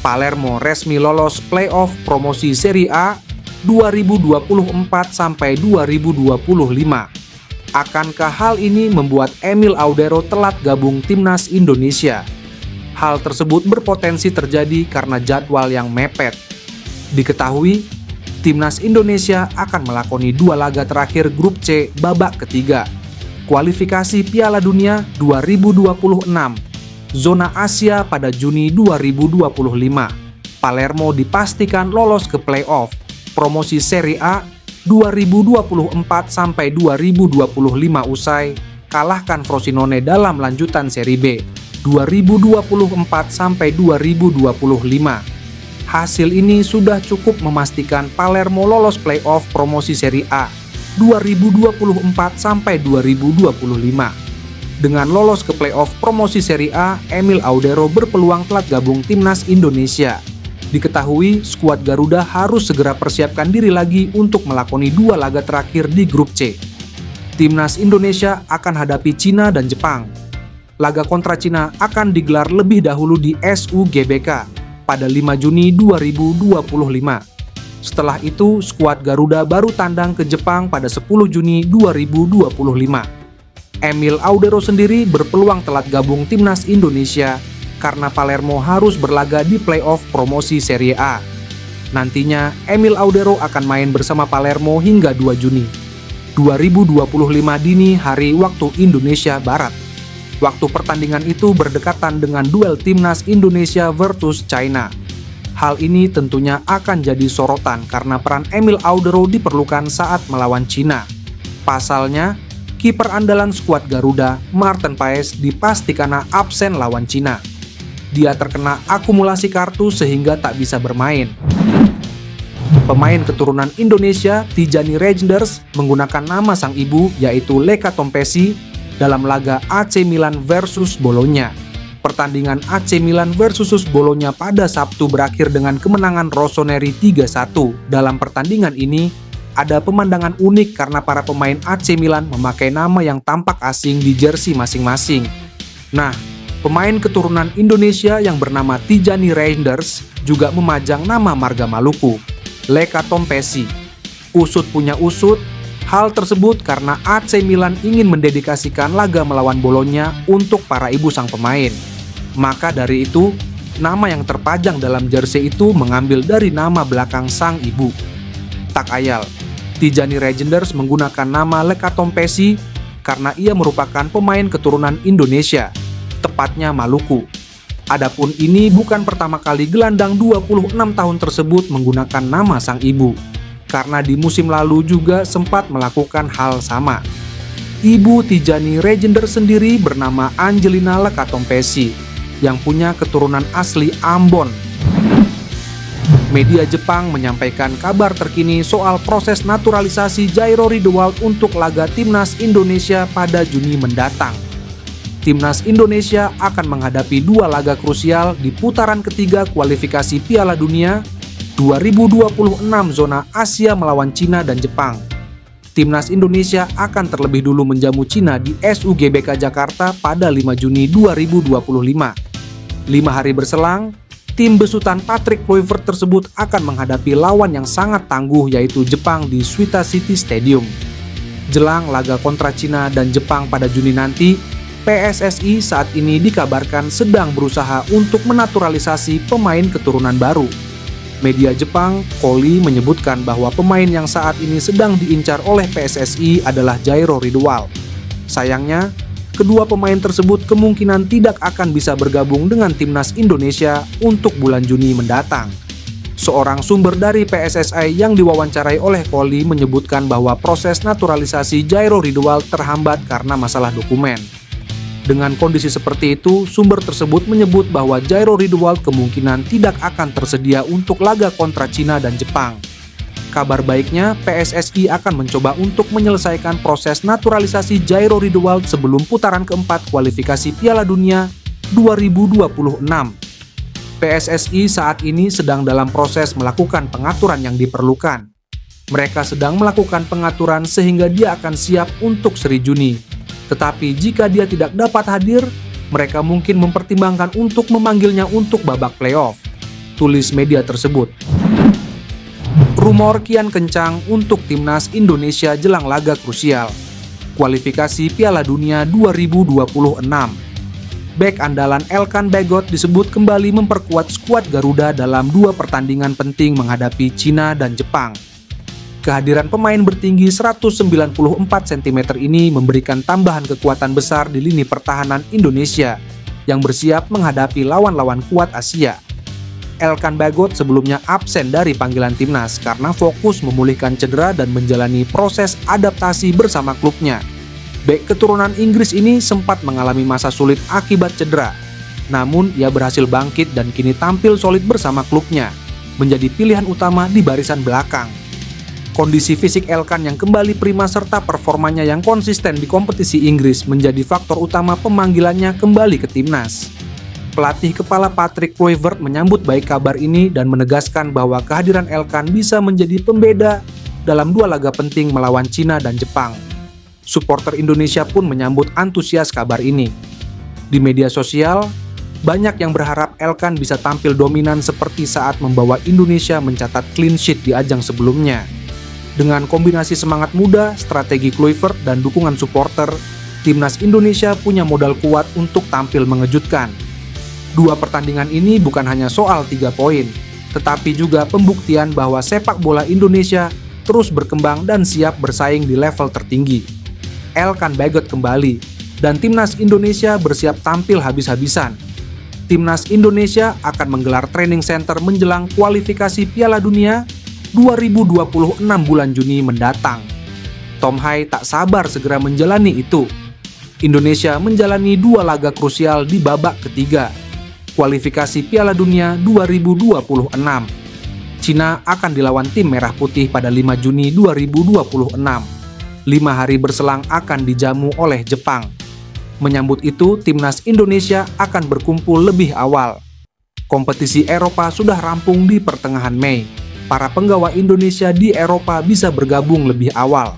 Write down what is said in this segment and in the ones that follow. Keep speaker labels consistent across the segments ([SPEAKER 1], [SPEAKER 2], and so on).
[SPEAKER 1] Palermo resmi lolos playoff promosi Serie A 2024-2025. Akankah hal ini membuat Emil Audero telat gabung timnas Indonesia? Hal tersebut berpotensi terjadi karena jadwal yang mepet. Diketahui, timnas Indonesia akan melakoni 2 laga terakhir grup C babak ketiga kualifikasi Piala Dunia 2026 zona Asia pada Juni 2025. Palermo dipastikan lolos ke playoff promosi Serie A 2024-2025 usai kalahkan Frosinone dalam lanjutan Serie B 2024-2025. Hasil ini sudah cukup memastikan Palermo lolos playoff promosi Serie A 2024-2025. Dengan lolos ke playoff promosi Serie A, Emil Audero berpeluang telat gabung timnas Indonesia. Diketahui, skuad Garuda harus segera persiapkan diri lagi untuk melakoni 2 laga terakhir di grup C. Timnas Indonesia akan hadapi Cina dan Jepang. Laga kontra Cina akan digelar lebih dahulu di SUGBK pada 5 Juni 2025. Setelah itu, skuad Garuda baru tandang ke Jepang pada 10 Juni 2025. Emil Audero sendiri berpeluang telat gabung timnas Indonesia karena Palermo harus berlaga di playoff promosi Serie A. Nantinya, Emil Audero akan main bersama Palermo hingga 2 Juni 2025 dini hari waktu Indonesia Barat. Waktu pertandingan itu berdekatan dengan duel timnas Indonesia versus China. Hal ini tentunya akan jadi sorotan karena peran Emil Audero diperlukan saat melawan Cina. Pasalnya, kiper andalan skuad Garuda, Marten Paes, dipastikan absen lawan Cina. Dia terkena akumulasi kartu sehingga tak bisa bermain. Pemain keturunan Indonesia, Tijani Reijnders, menggunakan nama sang ibu yaitu Leka Tompesi dalam laga AC Milan versus Bologna. Pertandingan AC Milan versus Bologna pada Sabtu berakhir dengan kemenangan Rossoneri 3-1. Dalam pertandingan ini, ada pemandangan unik karena para pemain AC Milan memakai nama yang tampak asing di jersey masing-masing. Nah, pemain keturunan Indonesia yang bernama Tijani Reijnders juga memajang nama marga Maluku, Leka Tompesi. Usut punya usut, hal tersebut karena AC Milan ingin mendedikasikan laga melawan Bologna untuk para ibu sang pemain. Maka dari itu, nama yang terpajang dalam jersey itu mengambil dari nama belakang sang ibu. Tak ayal, Tijani Reijnders menggunakan nama Leka Tompesi karena ia merupakan pemain keturunan Indonesia, tepatnya Maluku. Adapun ini bukan pertama kali gelandang 26 tahun tersebut menggunakan nama sang ibu, karena di musim lalu juga sempat melakukan hal sama. Ibu Tijani Reijnders sendiri bernama Angelina Leka Tompesi, yang punya keturunan asli Ambon. Media Jepang menyampaikan kabar terkini soal proses naturalisasi Jairo Riedewald untuk laga timnas Indonesia pada Juni mendatang. Timnas Indonesia akan menghadapi 2 laga krusial di putaran ketiga kualifikasi Piala Dunia 2026 zona Asia melawan Cina dan Jepang. Timnas Indonesia akan terlebih dulu menjamu Cina di SUGBK Jakarta pada 5 Juni 2025. 5 hari berselang, tim besutan Patrick Kluivert tersebut akan menghadapi lawan yang sangat tangguh yaitu Jepang di Suita City Stadium. Jelang laga kontra Cina dan Jepang pada Juni nanti, PSSI saat ini dikabarkan sedang berusaha untuk menaturalisasi pemain keturunan baru. Media Jepang, Koli, menyebutkan bahwa pemain yang saat ini sedang diincar oleh PSSI adalah Jairo Riedewald. Sayangnya, kedua pemain tersebut kemungkinan tidak akan bisa bergabung dengan timnas Indonesia untuk bulan Juni mendatang. Seorang sumber dari PSSI yang diwawancarai oleh Koli menyebutkan bahwa proses naturalisasi Jairo Riedewald terhambat karena masalah dokumen. Dengan kondisi seperti itu, sumber tersebut menyebut bahwa Jairo Riedewald kemungkinan tidak akan tersedia untuk laga kontra Cina dan Jepang. Kabar baiknya, PSSI akan mencoba untuk menyelesaikan proses naturalisasi Jairo Riedewald sebelum putaran keempat kualifikasi Piala Dunia 2026. PSSI saat ini sedang dalam proses melakukan pengaturan yang diperlukan. Mereka sedang melakukan pengaturan sehingga dia akan siap untuk seri Juni. Tetapi jika dia tidak dapat hadir, mereka mungkin mempertimbangkan untuk memanggilnya untuk babak playoff. tulis media tersebut. Rumor kian kencang untuk timnas Indonesia jelang laga krusial kualifikasi Piala Dunia 2026. Bek andalan Elkan Bagot disebut kembali memperkuat skuad Garuda dalam 2 pertandingan penting menghadapi Cina dan Jepang. Kehadiran pemain bertinggi 194 cm ini memberikan tambahan kekuatan besar di lini pertahanan Indonesia yang bersiap menghadapi lawan-lawan kuat Asia. Elkan Bagot sebelumnya absen dari panggilan timnas karena fokus memulihkan cedera dan menjalani proses adaptasi bersama klubnya. Bek keturunan Inggris ini sempat mengalami masa sulit akibat cedera. Namun ia berhasil bangkit dan kini tampil solid bersama klubnya, menjadi pilihan utama di barisan belakang. Kondisi fisik Elkan yang kembali prima serta performanya yang konsisten di kompetisi Inggris menjadi faktor utama pemanggilannya kembali ke timnas. Pelatih kepala Patrick Kluivert menyambut baik kabar ini dan menegaskan bahwa kehadiran Elkan bisa menjadi pembeda dalam 2 laga penting melawan Cina dan Jepang. Supporter Indonesia pun menyambut antusias kabar ini. Di media sosial, banyak yang berharap Elkan bisa tampil dominan seperti saat membawa Indonesia mencatat clean sheet di ajang sebelumnya. Dengan kombinasi semangat muda, strategi Kluivert, dan dukungan supporter, timnas Indonesia punya modal kuat untuk tampil mengejutkan. 2 pertandingan ini bukan hanya soal 3 poin, tetapi juga pembuktian bahwa sepak bola Indonesia terus berkembang dan siap bersaing di level tertinggi. Elkan Bagot kembali, dan timnas Indonesia bersiap tampil habis-habisan. Timnas Indonesia akan menggelar training center menjelang kualifikasi Piala Dunia 2026 bulan Juni mendatang. Tom Hai tak sabar segera menjalani itu. Indonesia menjalani 2 laga krusial di babak ketiga kualifikasi Piala Dunia 2026. Cina akan dilawan tim Merah Putih pada 5 Juni 2026. 5 hari berselang akan dijamu oleh Jepang. Menyambut itu, timnas Indonesia akan berkumpul lebih awal. Kompetisi Eropa sudah rampung di pertengahan Mei. Para penggawa Indonesia di Eropa bisa bergabung lebih awal.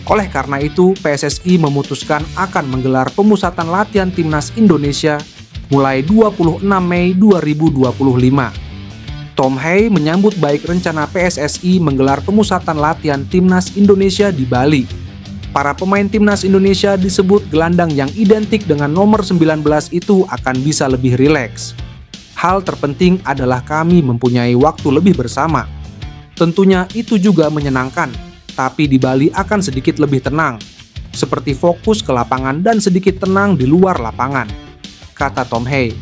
[SPEAKER 1] Oleh karena itu, PSSI memutuskan akan menggelar pemusatan latihan timnas Indonesia mulai 26 Mei 2025. Tom Hai menyambut baik rencana PSSI menggelar pemusatan latihan timnas Indonesia di Bali. Para pemain timnas Indonesia disebut gelandang yang identik dengan nomor 19 itu akan bisa lebih rileks. Hal terpenting adalah kami mempunyai waktu lebih bersama. Tentunya itu juga menyenangkan, tapi di Bali akan sedikit lebih tenang, seperti fokus ke lapangan dan sedikit tenang di luar lapangan, kata Tom Hai.